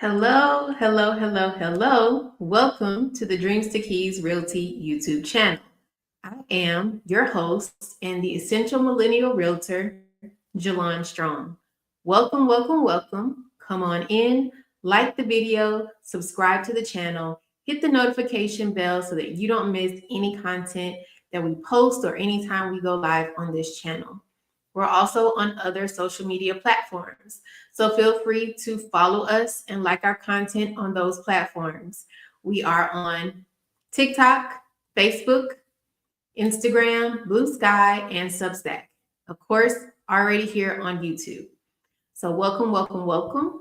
Hello, hello, hello, hello. Welcome to the Dreams to Keys Realty YouTube channel. I am your host and the Essential Millennial Realtor, Jalon Strong. Welcome, welcome, welcome. Come on in, like the video, subscribe to the channel, hit the notification bell so that you don't miss any content that we post or anytime we go live on this channel. We're also on other social media platforms, so feel free to follow us and like our content on those platforms. We are on TikTok, Facebook, Instagram, Blue Sky, and Substack. Of course, already here on YouTube. So welcome, welcome, welcome.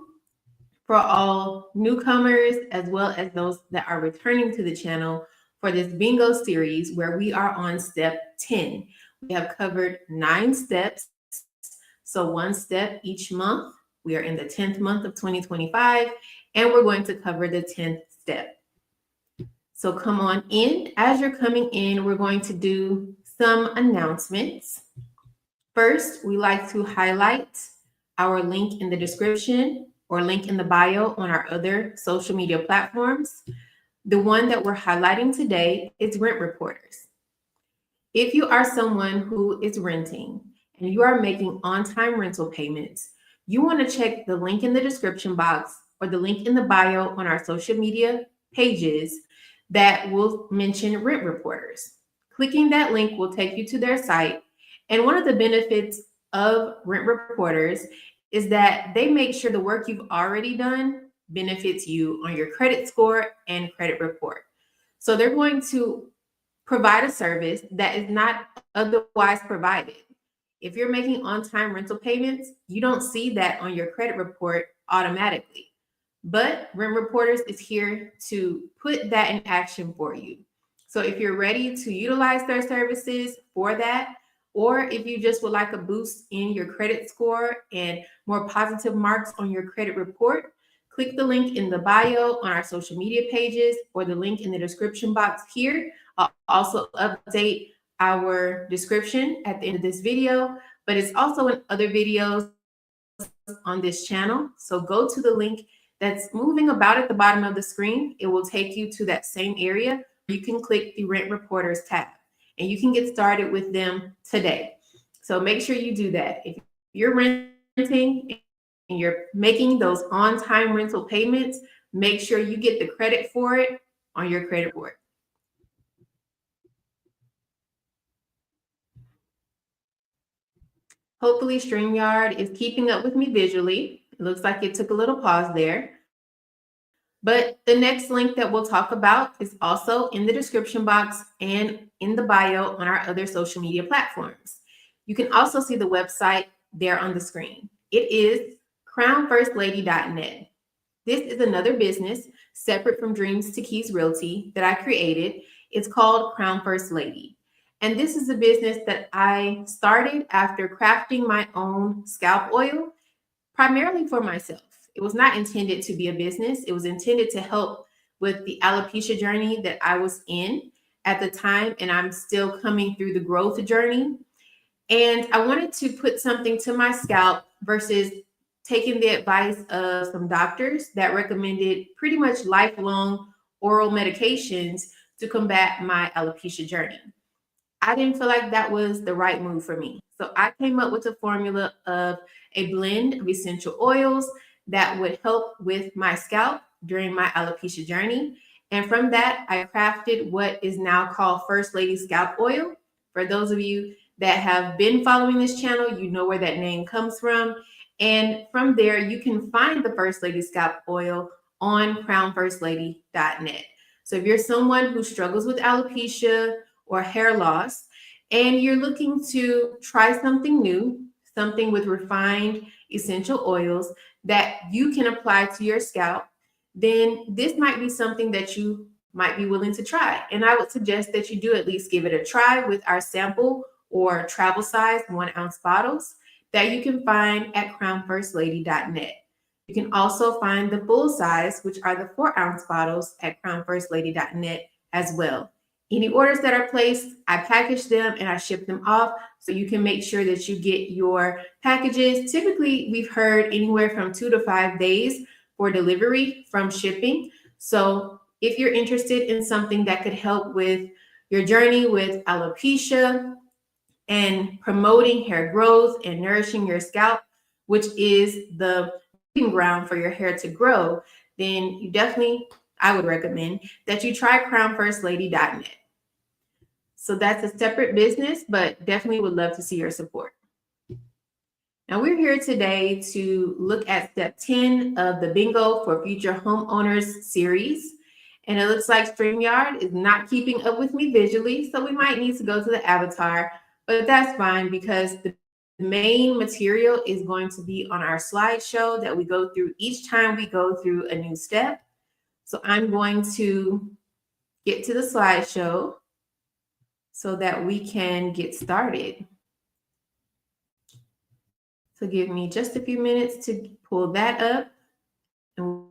For all newcomers, as well as those that are returning to the channel for this bingo series where we are on step 10. We have covered 9 steps, so 1 step each month. We are in the 10th month of 2025, and we're going to cover the 10th step. So come on in. As you're coming in, we're going to do some announcements. First, we like to highlight our link in the description or link in the bio on our other social media platforms. The one that we're highlighting today is Rent Reporters. If you are someone who is renting and you are making on-time rental payments, you want to check the link in the description box or the link in the bio on our social media pages that will mention Rent Reporters. Clicking that link will take you to their site. And one of the benefits of Rent Reporters is that they make sure the work you've already done benefits you on your credit score and credit report. So they're going to provide a service that is not otherwise provided. If you're making on-time rental payments, you don't see that on your credit report automatically. But Rent Reporters is here to put that in action for you. So if you're ready to utilize their services for that, or if you just would like a boost in your credit score and more positive marks on your credit report, click the link in the bio on our social media pages or the link in the description box here. I'll also update our description at the end of this video, but it's also in other videos on this channel. So go to the link that's moving about at the bottom of the screen. It will take you to that same area. You can click the Rent Reporters tab and you can get started with them today. So make sure you do that. If you're renting and you're making those on-time rental payments, make sure you get the credit for it on your credit report. Hopefully StreamYard is keeping up with me visually. It looks like it took a little pause there. But the next link that we'll talk about is also in the description box and in the bio on our other social media platforms. You can also see the website there on the screen. It is crownfirstlady.net. This is another business separate from Dreams to Keys Realty that I created. It's called Crown First Lady. And this is a business that I started after crafting my own scalp oil, primarily for myself. It was not intended to be a business. It was intended to help with the alopecia journey that I was in at the time, and I'm still coming through the growth journey. And I wanted to put something to my scalp versus taking the advice of some doctors that recommended pretty much lifelong oral medications to combat my alopecia journey. I didn't feel like that was the right move for me. So I came up with a formula of a blend of essential oils that would help with my scalp during my alopecia journey. And from that, I crafted what is now called First Lady Scalp Oil. For those of you that have been following this channel, you know where that name comes from. And from there, you can find the First Lady Scalp Oil on crownfirstlady.net. So if you're someone who struggles with alopecia or hair loss, and you're looking to try something new, something with refined essential oils that you can apply to your scalp, then this might be something that you might be willing to try. And I would suggest that you do at least give it a try with our sample or travel size 1 ounce bottles that you can find at crownfirstlady.net. You can also find the full size, which are the 4 ounce bottles at crownfirstlady.net as well. Any orders that are placed, I package them and I ship them off so you can make sure that you get your packages. Typically, we've heard anywhere from 2 to 5 days for delivery from shipping. So if you're interested in something that could help with your journey with alopecia and promoting hair growth and nourishing your scalp, which is the breeding ground for your hair to grow, then you definitely, I would recommend that you try crownfirstlady.net. So that's a separate business, but definitely would love to see your support. Now we're here today to look at step 10 of the Bingo for Future Homeowners series. And it looks like StreamYard is not keeping up with me visually, so we might need to go to the avatar, but that's fine because the main material is going to be on our slideshow that we go through each time we go through a new step. So I'm going to get to the slideshow so that we can get started. So give me just a few minutes to pull that up and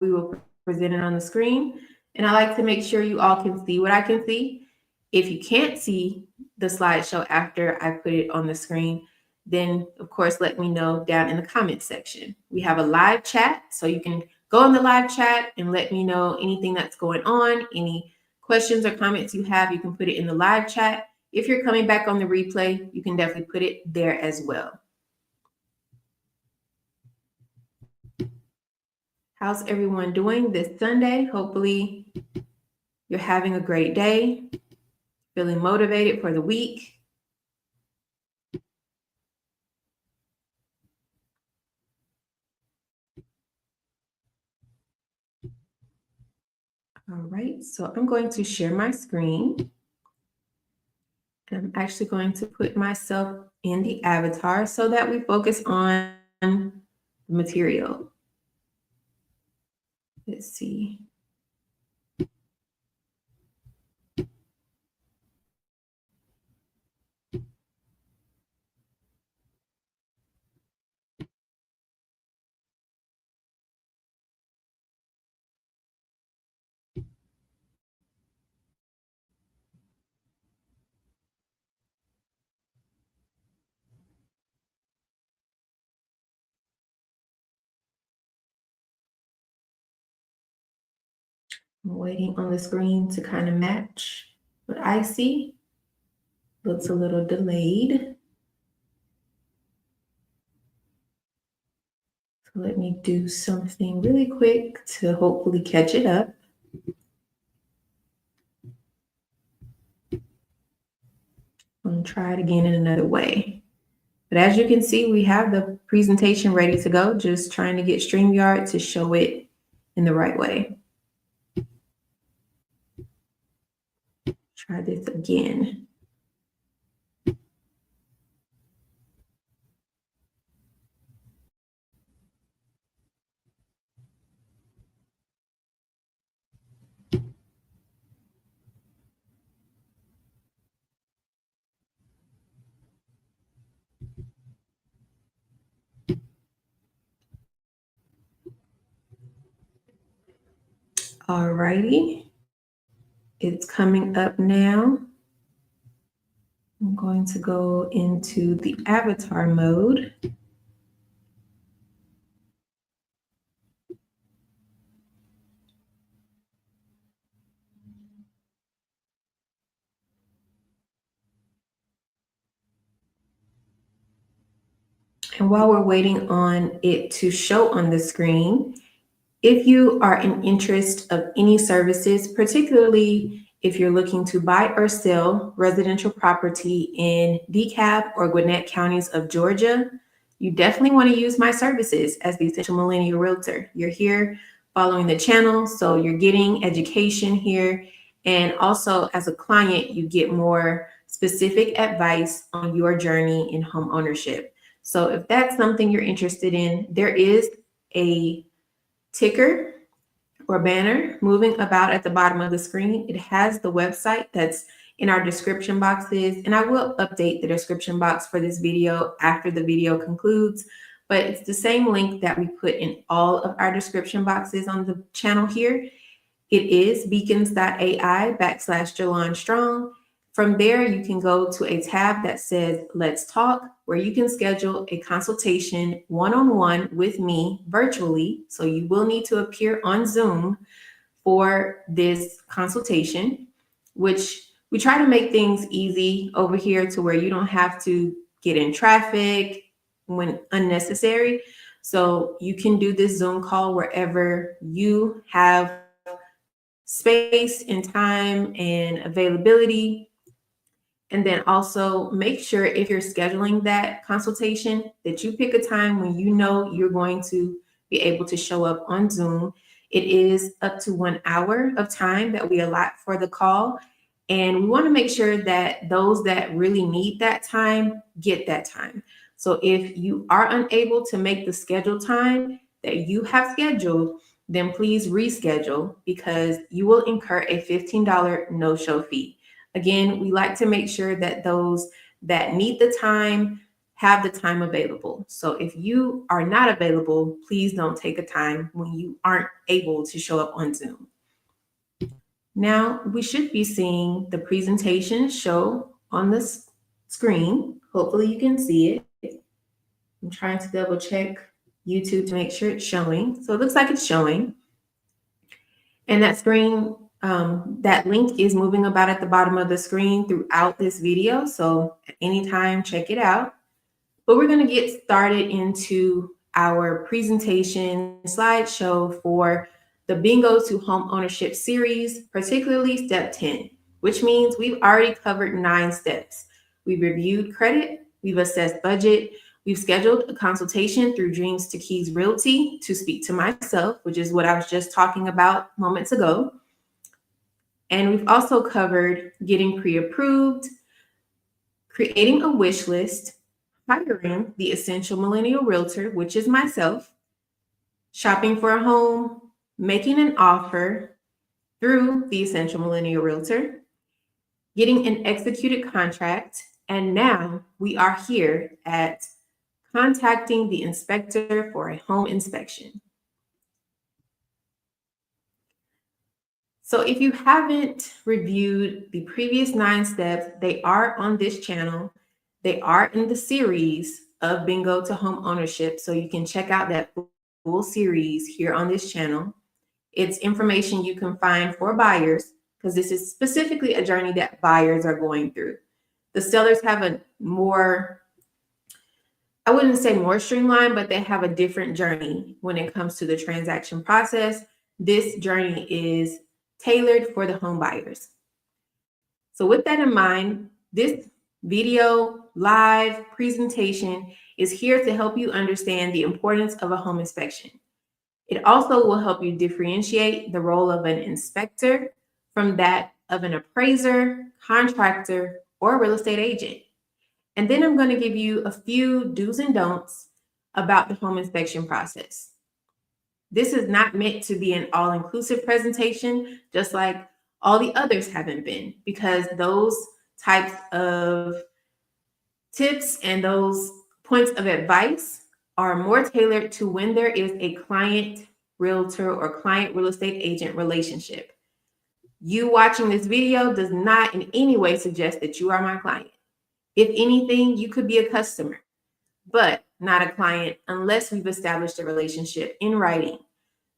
we will present it on the screen. And I like to make sure you all can see what I can see. If you can't see the slideshow after I put it on the screen, then of course, let me know down in the comment section. We have a live chat, so you can go in the live chat and let me know anything that's going on, any questions or comments you have, you can put it in the live chat. If you're coming back on the replay, you can definitely put it there as well. How's everyone doing this Sunday? Hopefully you're having a great day, feeling motivated for the week. All right, so I'm going to share my screen. I'm actually going to put myself in the avatar so that we focus on the material. Let's see. I'm waiting on the screen to kind of match what I see. Looks a little delayed. So let me do something really quick to hopefully catch it up. I'm going to try it again in another way. But as you can see, we have the presentation ready to go, just trying to get StreamYard to show it in the right way. Try this again. Alrighty, it's coming up now. I'm going to go into the avatar mode. And while we're waiting on it to show on the screen, if you are in interest of any services, particularly if you're looking to buy or sell residential property in DeKalb or Gwinnett counties of Georgia, you definitely want to use my services as the Essential Millennial Realtor. You're here following the channel, so you're getting education here. And also as a client, you get more specific advice on your journey in home ownership. So if that's something you're interested in, there is a ticker or banner moving about at the bottom of the screen. It has the website that's in our description boxes, and I will update the description box for this video after the video concludes, but it's the same link that we put in all of our description boxes on the channel here. It is beacons.ai/Jalon Strong. From there, you can go to a tab that says Let's Talk, where you can schedule a consultation one-on-one with me virtually. So you will need to appear on Zoom for this consultation, which we try to make things easy over here to where you don't have to get in traffic when unnecessary. So you can do this Zoom call wherever you have space and time and availability. And then also make sure if you're scheduling that consultation that you pick a time when you know you're going to be able to show up on Zoom. It is up to 1 hour of time that we allot for the call. And we want to make sure that those that really need that time get that time. So if you are unable to make the scheduled time that you have scheduled, then please reschedule because you will incur a $15 no-show fee. Again, we like to make sure that those that need the time have the time available. So if you are not available, please don't take a time when you aren't able to show up on Zoom. Now we should be seeing the presentation show on the screen. Hopefully you can see it. I'm trying to double check YouTube to make sure it's showing. So it looks like it's showing. And that screen, that link is moving about at the bottom of the screen throughout this video. So at any time, check it out. But we're going to get started into our presentation slideshow for the Bingo to Home Ownership series, particularly step 10, which means we've already covered 9 steps. We've reviewed credit, we've assessed budget, we've scheduled a consultation through Dreams to Keys Realty to speak to myself, which is what I was just talking about moments ago. And we've also covered getting pre-approved, creating a wish list, hiring the Essential Millennial Realtor, which is myself, shopping for a home, making an offer through the Essential Millennial Realtor, getting an executed contract, and now we are here at contacting the inspector for a home inspection. So if you haven't reviewed the previous 9 steps, they are on this channel. They are in the series of Bingo to Home Ownership. So you can check out that full series here on this channel. It's information you can find for buyers because this is specifically a journey that buyers are going through. The sellers have a more, I wouldn't say more streamlined, but they have a different journey when it comes to the transaction process. This journey is tailored for the home buyers. So with that in mind, this video live presentation is here to help you understand the importance of a home inspection. It also will help you differentiate the role of an inspector from that of an appraiser, contractor, or real estate agent. And then I'm going to give you a few do's and don'ts about the home inspection process. This is not meant to be an all-inclusive presentation, just like all the others haven't been, because those types of tips and those points of advice are more tailored to when there is a client realtor or client real estate agent relationship. You watching this video does not in any way suggest that you are my client. If anything, you could be a customer, but not a client unless we've established a relationship in writing.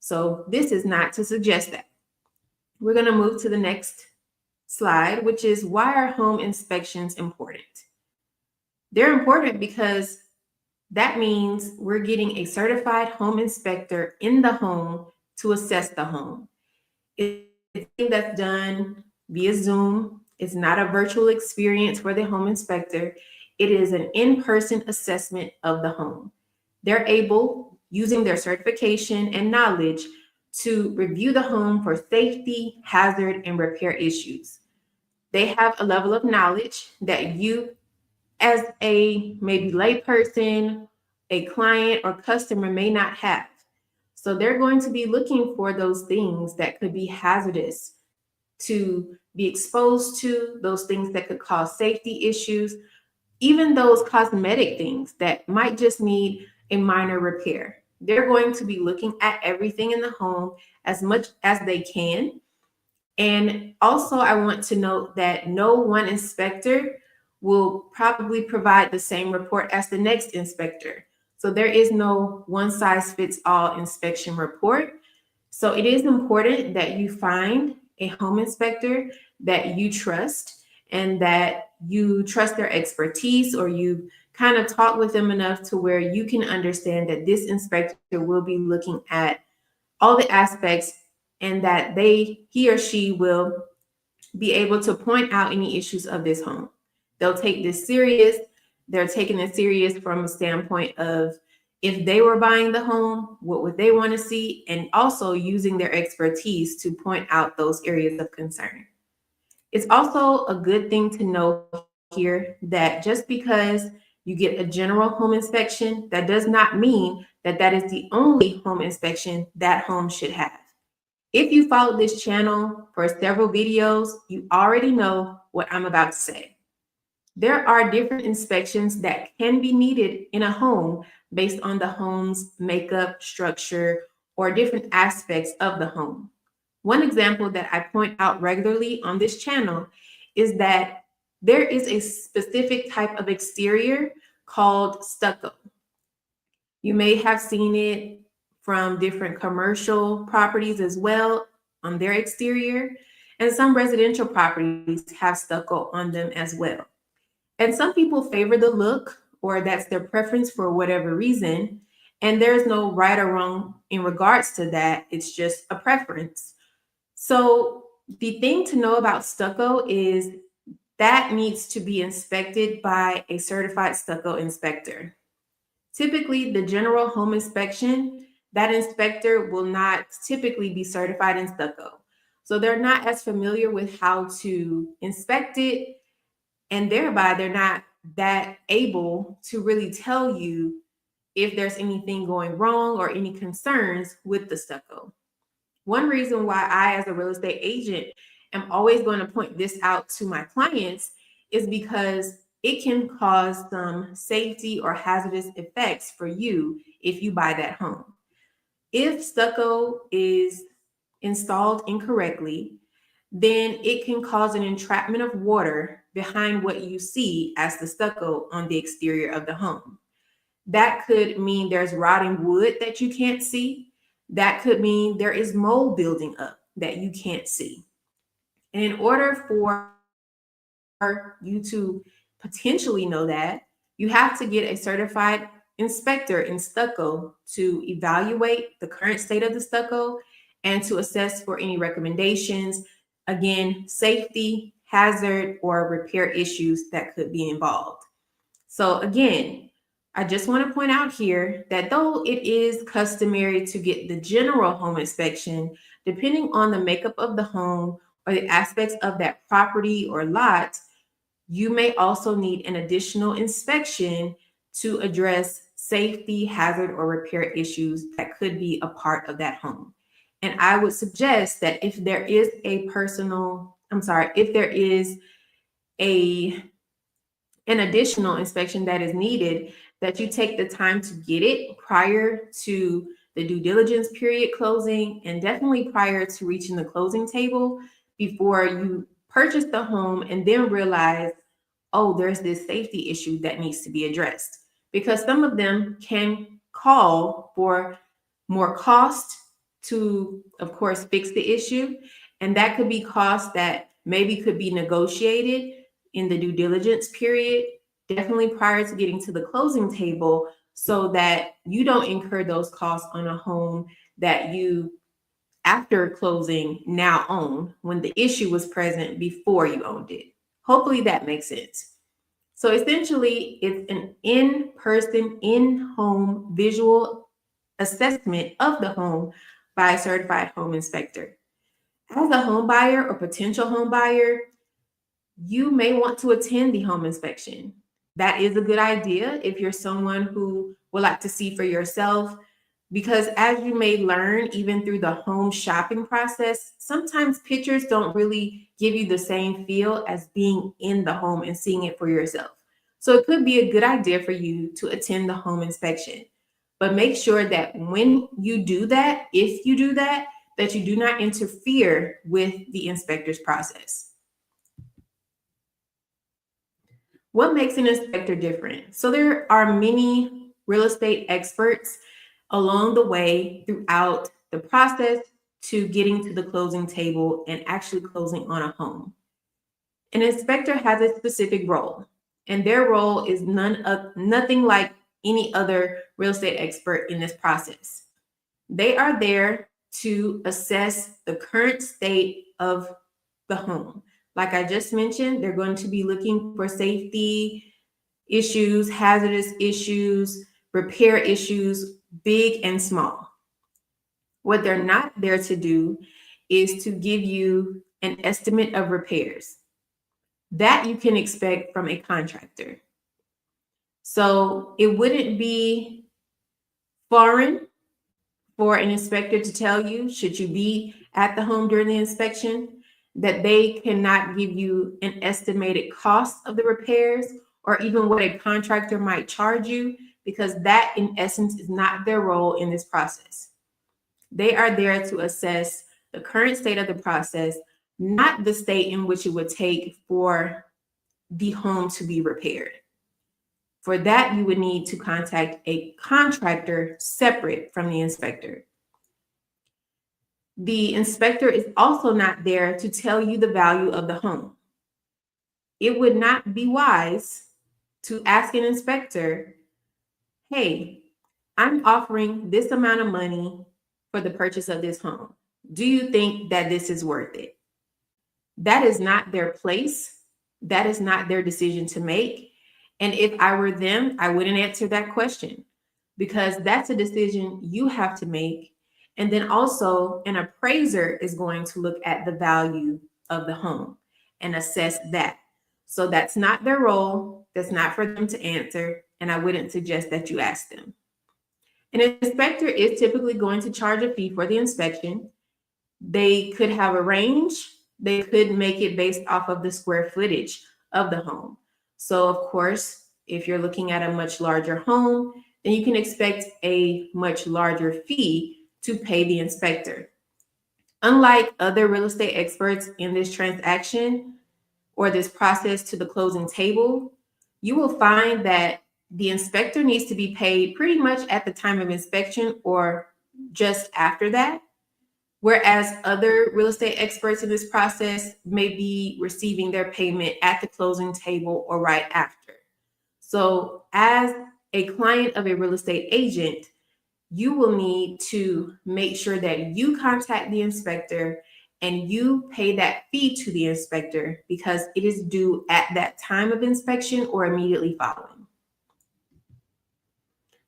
So this is not to suggest that. We're going to move to the next slide, which is why are home inspections important? They're important because that means we're getting a certified home inspector in the home to assess the home. It's something that's done via Zoom. It's not a virtual experience for the home inspector. It is an in-person assessment of the home. They're able, using their certification and knowledge, to review the home for safety, hazard, and repair issues. They have a level of knowledge that you, as a maybe layperson, a client, or customer may not have. So they're going to be looking for those things that could be hazardous to be exposed to, those things that could cause safety issues, even those cosmetic things that might just need a minor repair. They're going to be looking at everything in the home as much as they can. And also, I want to note that no one inspector will probably provide the same report as the next inspector. So there is no one size fits all inspection report. So it is important that you find a home inspector that you trust and that you trust their expertise, or you kind of talk with them enough to where you can understand that this inspector will be looking at all the aspects and that he or she will be able to point out any issues of this home. They'll take this serious. They're taking it serious from a standpoint of if they were buying the home, what would they want to see? And also using their expertise to point out those areas of concern. It's also a good thing to know here that just because you get a general home inspection, that does not mean that that is the only home inspection that home should have. If you followed this channel for several videos, you already know what I'm about to say. There are different inspections that can be needed in a home based on the home's makeup, structure, or different aspects of the home. One example that I point out regularly on this channel is that there is a specific type of exterior called stucco. You may have seen it from different commercial properties as well on their exterior, and some residential properties have stucco on them as well. And some people favor the look, or that's their preference for whatever reason, and there's no right or wrong in regards to that. It's just a preference. So the thing to know about stucco is that needs to be inspected by a certified stucco inspector. Typically, the general home inspection, that inspector will not typically be certified in stucco. So they're not as familiar with how to inspect it, and thereby they're not that able to really tell you if there's anything going wrong or any concerns with the stucco. One reason why I, as a real estate agent, am always going to point this out to my clients is because it can cause some safety or hazardous effects for you if you buy that home. If stucco is installed incorrectly, then it can cause an entrapment of water behind what you see as the stucco on the exterior of the home. That could mean there's rotting wood that you can't see. That could mean there is mold building up that you can't see. And in order for you to potentially know that, you have to get a certified inspector in stucco to evaluate the current state of the stucco and to assess for any recommendations, again, safety, hazard, or repair issues that could be involved. So again, I just want to point out here that though it is customary to get the general home inspection, depending on the makeup of the home or the aspects of that property or lot, you may also need an additional inspection to address safety, hazard, or repair issues that could be a part of that home. And I would suggest that if there is an additional inspection that is needed, that you take the time to get it prior to the due diligence period closing and definitely prior to reaching the closing table before you purchase the home and then realize, oh, there's this safety issue that needs to be addressed. Because some of them can call for more cost to, of course, fix the issue. And that could be cost that maybe could be negotiated in the due diligence period, definitely prior to getting to the closing table, so that you don't incur those costs on a home that you, after closing, now own when the issue was present before you owned it. Hopefully that makes sense. So essentially, it's an in-person, in-home visual assessment of the home by a certified home inspector. As a home buyer or potential home buyer, you may want to attend the home inspection. That is a good idea if you're someone who would like to see for yourself, because as you may learn, even through the home shopping process, sometimes pictures don't really give you the same feel as being in the home and seeing it for yourself. So it could be a good idea for you to attend the home inspection. But make sure that when you do that, if you do that, that you do not interfere with the inspector's process. What makes an inspector different? So there are many real estate experts along the way throughout the process to getting to the closing table and actually closing on a home. An inspector has a specific role, and their role is nothing like any other real estate expert in this process. They are there to assess the current state of the home. Like I just mentioned, they're going to be looking for safety issues, hazardous issues, repair issues, big and small. What they're not there to do is to give you an estimate of repairs. That you can expect from a contractor. So it wouldn't be foreign for an inspector to tell you, should you be at the home during the inspection, that they cannot give you an estimated cost of the repairs or even what a contractor might charge you, because that in essence is not their role in this process. They are there to assess the current state of the process, not the state in which it would take for the home to be repaired. For that, you would need to contact a contractor separate from the inspector. The inspector is also not there to tell you the value of the home. It would not be wise to ask an inspector, hey, I'm offering this amount of money for the purchase of this home. Do you think that this is worth it? That is not their place. That is not their decision to make. And if I were them, I wouldn't answer that question, because that's a decision you have to make. And then also an appraiser is going to look at the value of the home and assess that. So that's not their role. That's not for them to answer. And I wouldn't suggest that you ask them. An inspector is typically going to charge a fee for the inspection. They could have a range. They could make it based off of the square footage of the home. So, of course, if you're looking at a much larger home, then you can expect a much larger fee to pay the inspector. Unlike other real estate experts in this transaction or this process to the closing table, you will find that the inspector needs to be paid pretty much at the time of inspection or just after that. Whereas other real estate experts in this process may be receiving their payment at the closing table or right after. So, as a client of a real estate agent, you will need to make sure that you contact the inspector and you pay that fee to the inspector because it is due at that time of inspection or immediately following.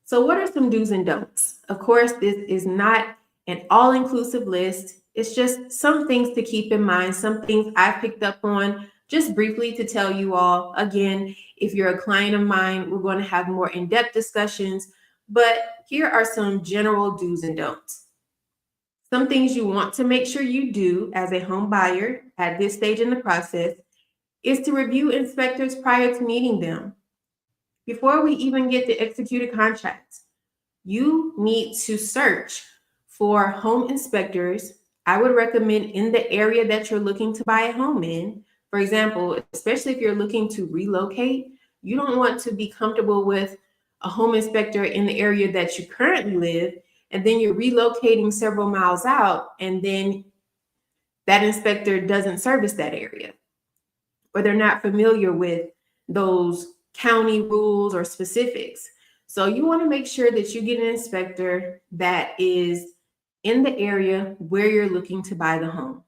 So, what are some do's and don'ts? Of course, this is not an all-inclusive list. It's just some things to keep in mind, some things I picked up on just briefly to tell you all. Again, if you're a client of mine, we're going to have more in-depth discussions, but here are some general do's and don'ts. Some things you want to make sure you do as a home buyer at this stage in the process is to review inspectors prior to meeting them. Before we even get the executed contracts, you need to search for home inspectors. I would recommend in the area that you're looking to buy a home in. For example, especially if you're looking to relocate, you don't want to be comfortable with a home inspector in the area that you currently live, and then you're relocating several miles out, and then that inspector doesn't service that area, or they're not familiar with those county rules or specifics. So you want to make sure that you get an inspector that is in the area where you're looking to buy the home.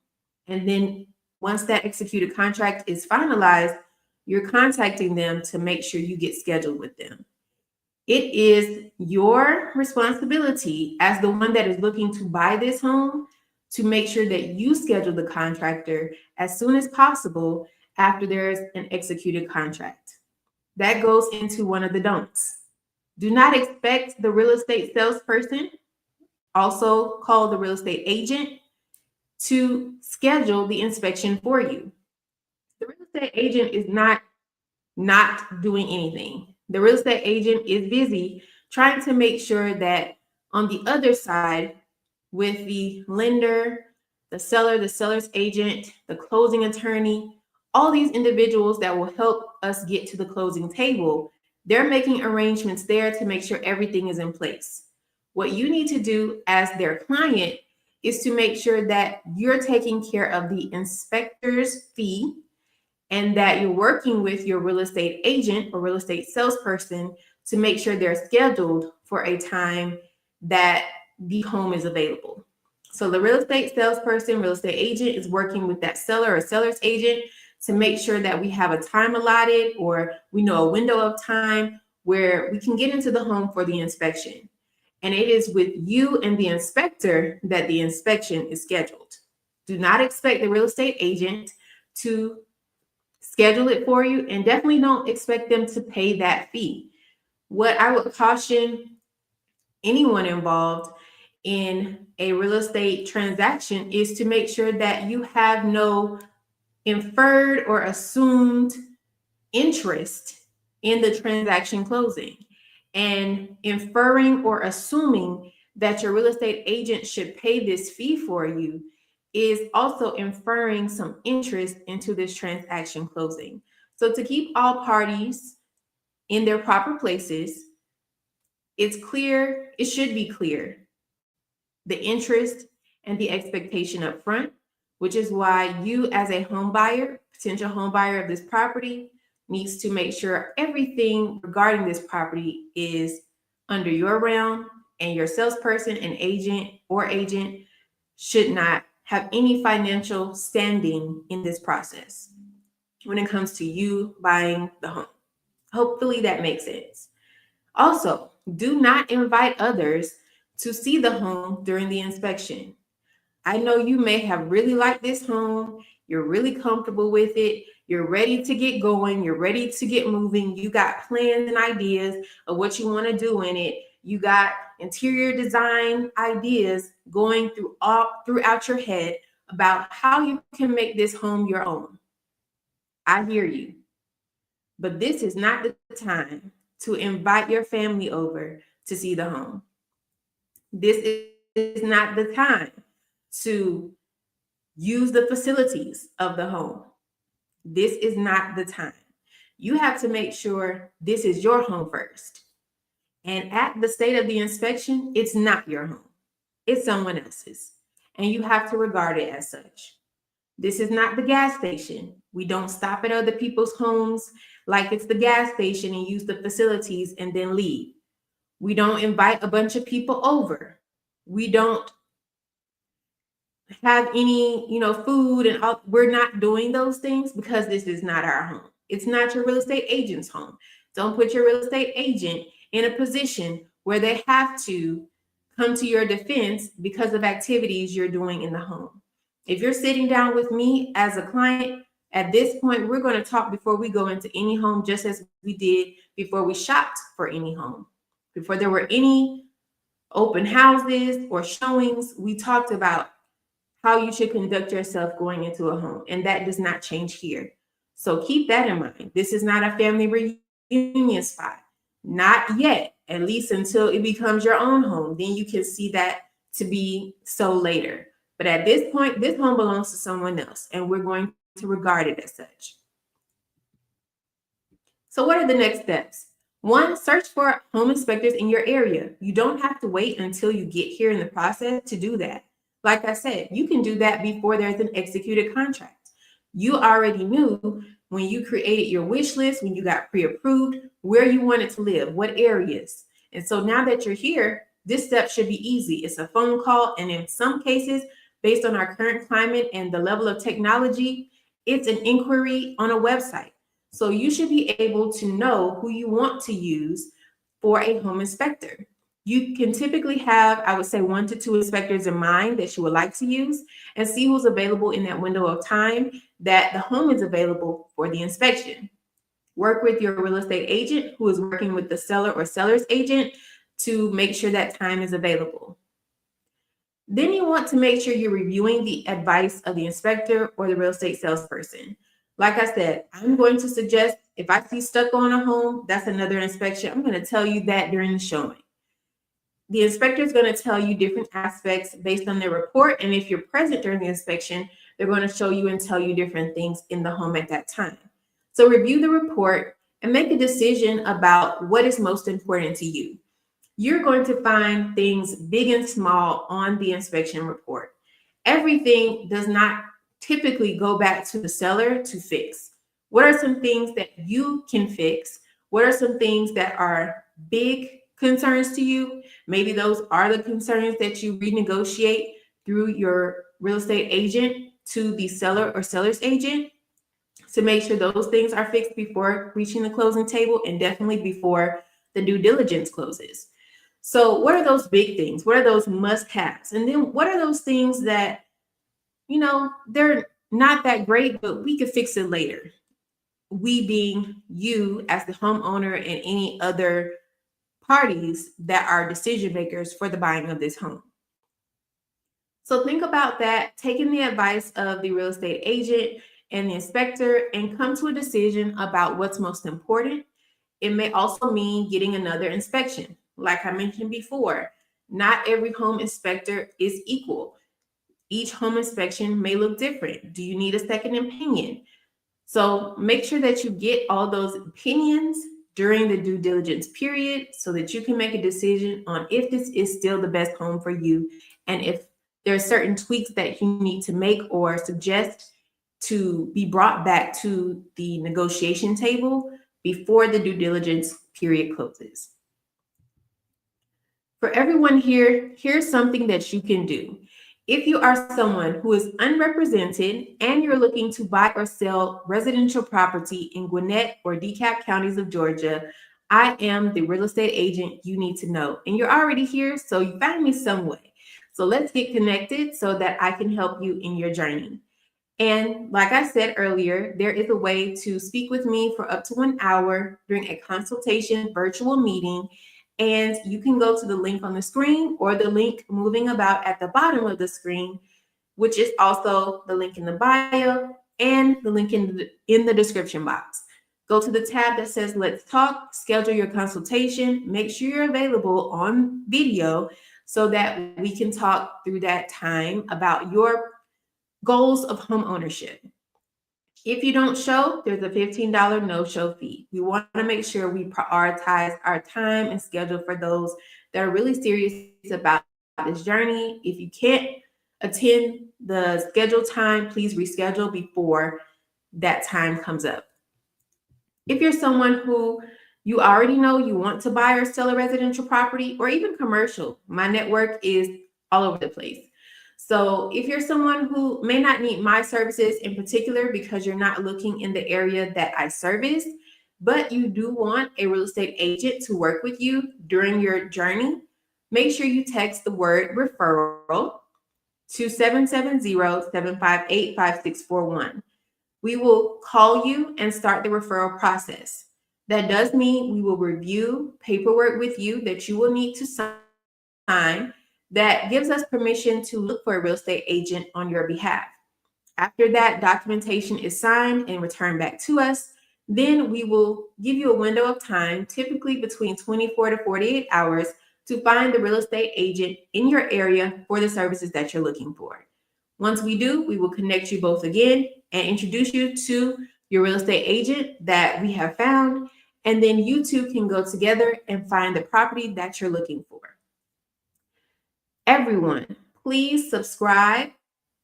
And then once that executed contract is finalized, you're contacting them to make sure you get scheduled with them. It is your responsibility as the one that is looking to buy this home to make sure that you schedule the contractor as soon as possible after there's an executed contract. That goes into one of the don'ts. Do not expect the real estate salesperson, also called the real estate agent, to schedule the inspection for you. The real estate agent is not doing anything. The real estate agent is busy trying to make sure that on the other side, with the lender, the seller, the seller's agent, the closing attorney, all these individuals that will help us get to the closing table, they're making arrangements there to make sure everything is in place. What you need to do as their client is to make sure that you're taking care of the inspector's fee and that you're working with your real estate agent or real estate salesperson to make sure they're scheduled for a time that the home is available. So the real estate salesperson, real estate agent is working with that seller or seller's agent to make sure that we have a time allotted or we know a window of time where we can get into the home for the inspection. And it is with you and the inspector that the inspection is scheduled. Do not expect the real estate agent to schedule it for you, and definitely don't expect them to pay that fee. What I would caution anyone involved in a real estate transaction is to make sure that you have no inferred or assumed interest in the transaction closing. And inferring or assuming that your real estate agent should pay this fee for you is also inferring some interest into this transaction closing. So to keep all parties in their proper places, it's clear, it should be clear, the interest and the expectation up front, which is why you as a home buyer, potential home buyer of this property, needs to make sure everything regarding this property is under your realm, and your salesperson and agent should not have any financial standing in this process when it comes to you buying the home. Hopefully that makes sense. Also, do not invite others to see the home during the inspection. I know you may have really liked this home, you're really comfortable with it, you're ready to get going, you're ready to get moving, you got plans and ideas of what you want to do in it. You got interior design ideas going throughout your head about how you can make this home your own. I hear you. But this is not the time to invite your family over to see the home. This is not the time to use the facilities of the home. This is not the time. You have to make sure this is your home first. And at the state of the inspection, it's not your home, it's someone else's. And you have to regard it as such. This is not the gas station. We don't stop at other people's homes like it's the gas station and use the facilities and then leave. We don't invite a bunch of people over. We don't have any, food and all. We're not doing those things because this is not our home. It's not your real estate agent's home. Don't put your real estate agent in a position where they have to come to your defense because of activities you're doing in the home. If you're sitting down with me as a client, at this point, we're going to talk before we go into any home, just as we did before we shopped for any home. Before there were any open houses or showings, we talked about how you should conduct yourself going into a home. And that does not change here. So keep that in mind. This is not a family reunion spot. Not yet, at least until it becomes your own home. Then you can see that to be so later. But at this point, this home belongs to someone else, and we're going to regard it as such. So what are the next steps? 1, search for home inspectors in your area. You don't have to wait until you get here in the process to do that. Like I said, you can do that before there's an executed contract. You already knew when you created your wish list, when you got pre-approved, where you wanted to live, what areas. And so now that you're here, this step should be easy. It's a phone call, and in some cases, based on our current climate and the level of technology, it's an inquiry on a website. So you should be able to know who you want to use for a home inspector. You can typically have, I would say, 1 to 2 inspectors in mind that you would like to use, and see who's available in that window of time that the home is available for the inspection. Work with your real estate agent who is working with the seller or seller's agent to make sure that time is available. Then you want to make sure you're reviewing the advice of the inspector or the real estate salesperson. Like I said, I'm going to suggest if I see stucco on a home, that's another inspection. I'm going to tell you that during the showing. The inspector is going to tell you different aspects based on their report. And if you're present during the inspection, they're going to show you and tell you different things in the home at that time. So review the report and make a decision about what is most important to you. You're going to find things big and small on the inspection report. Everything does not typically go back to the seller to fix. What are some things that you can fix? What are some things that are big concerns to you? Maybe those are the concerns that you renegotiate through your real estate agent to the seller or seller's agent to make sure those things are fixed before reaching the closing table, and definitely before the due diligence closes. So what are those big things? What are those must-haves? And then what are those things that, they're not that great, but we could fix it later? We being you as the homeowner and any other parties that are decision makers for the buying of this home. So think about that, taking the advice of the real estate agent and the inspector, and come to a decision about what's most important. It may also mean getting another inspection. Like I mentioned before, not every home inspector is equal. Each home inspection may look different. Do you need a second opinion? So make sure that you get all those opinions during the due diligence period so that you can make a decision on if this is still the best home for you, and if there are certain tweaks that you need to make or suggest to be brought back to the negotiation table before the due diligence period closes. For everyone here, here's something that you can do. If you are someone who is unrepresented and you're looking to buy or sell residential property in Gwinnett or DeKalb counties of Georgia, I am the real estate agent you need to know. And you're already here, so you found me some way. So let's get connected so that I can help you in your journey. And like I said earlier, there is a way to speak with me for up to 1 hour during a consultation virtual meeting. And you can go to the link on the screen or the link moving about at the bottom of the screen, which is also the link in the bio and the link in the description box. Go to the tab that says Let's Talk, schedule your consultation, make sure you're available on video so that we can talk through that time about your goals of home ownership. If you don't show, there's a $15 no-show fee. We want to make sure we prioritize our time and schedule for those that are really serious about this journey. If you can't attend the scheduled time, please reschedule before that time comes up. If you're someone who you already know you want to buy or sell a residential property or even commercial, my network is all over the place. So if you're someone who may not need my services in particular because you're not looking in the area that I service, but you do want a real estate agent to work with you during your journey, make sure you text the word referral to 770-758-5641. We will call you and start the referral process. That does mean we will review paperwork with you that you will need to sign that gives us permission to look for a real estate agent on your behalf. After that documentation is signed and returned back to us, then we will give you a window of time, typically between 24 to 48 hours, to find the real estate agent in your area for the services that you're looking for. Once we do, we will connect you both again and introduce you to your real estate agent that we have found, and then you two can go together and find the property that you're looking for. Everyone, please subscribe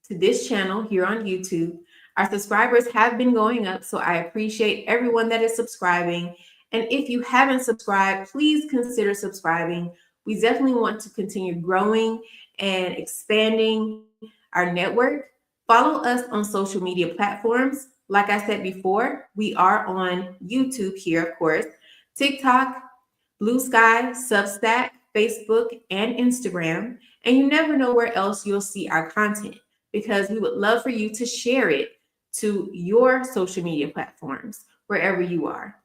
to this channel here on YouTube. Our subscribers have been going up, so I appreciate everyone that is subscribing. And if you haven't subscribed, please consider subscribing. We definitely want to continue growing and expanding our network. Follow us on social media platforms. Like I said before, we are on YouTube here, of course, TikTok, Blue Sky, Substack, Facebook, and Instagram. And you never know where else you'll see our content, because we would love for you to share it to your social media platforms, wherever you are.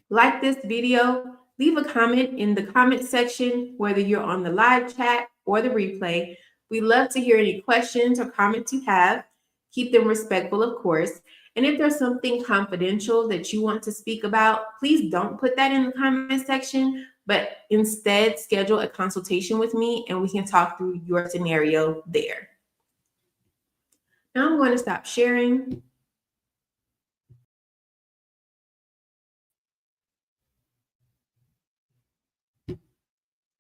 Like this video, leave a comment in the comment section, whether you're on the live chat or the replay. We love to hear any questions or comments you have. Keep them respectful, of course. And if there's something confidential that you want to speak about, please don't put that in the comment section, but instead schedule a consultation with me and we can talk through your scenario there. Now I'm going to stop sharing.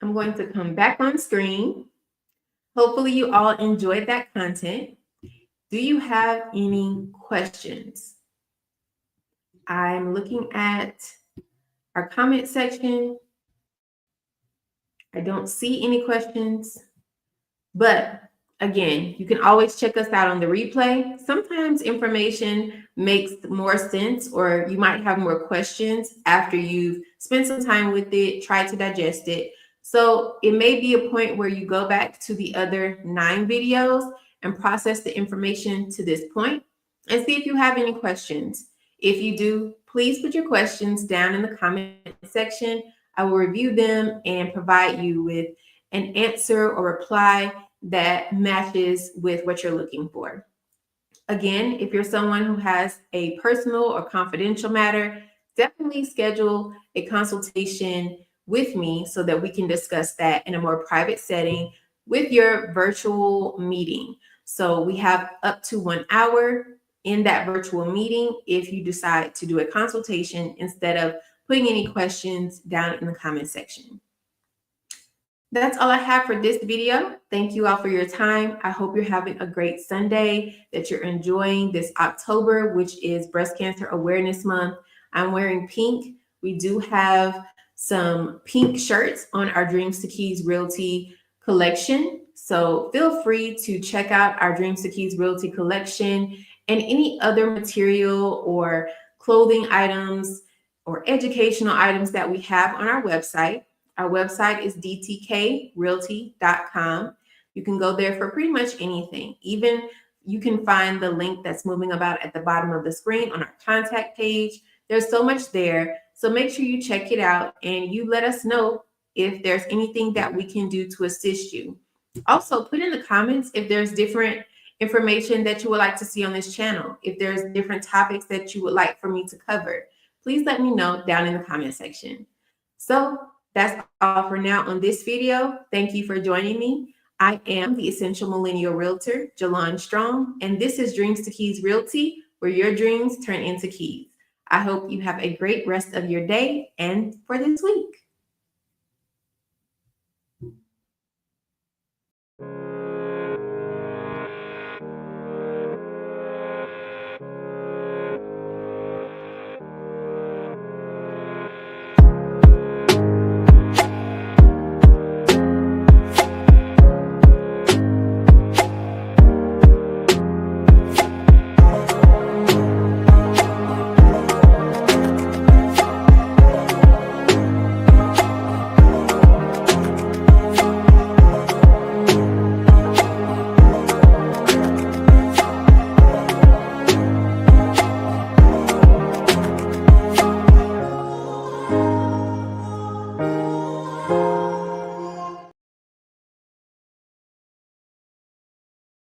I'm going to come back on screen. Hopefully you all enjoyed that content. Do you have any questions? I'm looking at our comment section. I don't see any questions, but again, you can always check us out on the replay. Sometimes information makes more sense, or you might have more questions after you've spent some time with it, tried to digest it. So it may be a point where you go back to the other 9 videos and process the information to this point and see if you have any questions. If you do, please put your questions down in the comment section. I will review them and provide you with an answer or reply that matches with what you're looking for. Again, if you're someone who has a personal or confidential matter, definitely schedule a consultation with me so that we can discuss that in a more private setting with your virtual meeting. So we have up to 1 hour in that virtual meeting if you decide to do a consultation instead of putting any questions down in the comment section. That's all I have for this video. Thank you all for your time. I hope you're having a great Sunday, that you're enjoying this October, which is Breast Cancer Awareness Month. I'm wearing pink. We do have some pink shirts on our Dreams to Keys Realty collection. So feel free to check out our Dreams to Keys Realty collection and any other material or clothing items or educational items that we have on our website. Our website is dtkrealty.com. You can go there for pretty much anything. Even you can find the link that's moving about at the bottom of the screen on our contact page. There's so much there. So make sure you check it out and you let us know if there's anything that we can do to assist you. Also, put in the comments if there's different information that you would like to see on this channel. If there's different topics that you would like for me to cover, please let me know down in the comment section. So that's all for now on this video. Thank you for joining me. I am the Essential Millennial Realtor, Jalon Strong, and this is Dreams to Keys Realty, where your dreams turn into keys. I hope you have a great rest of your day and for this week.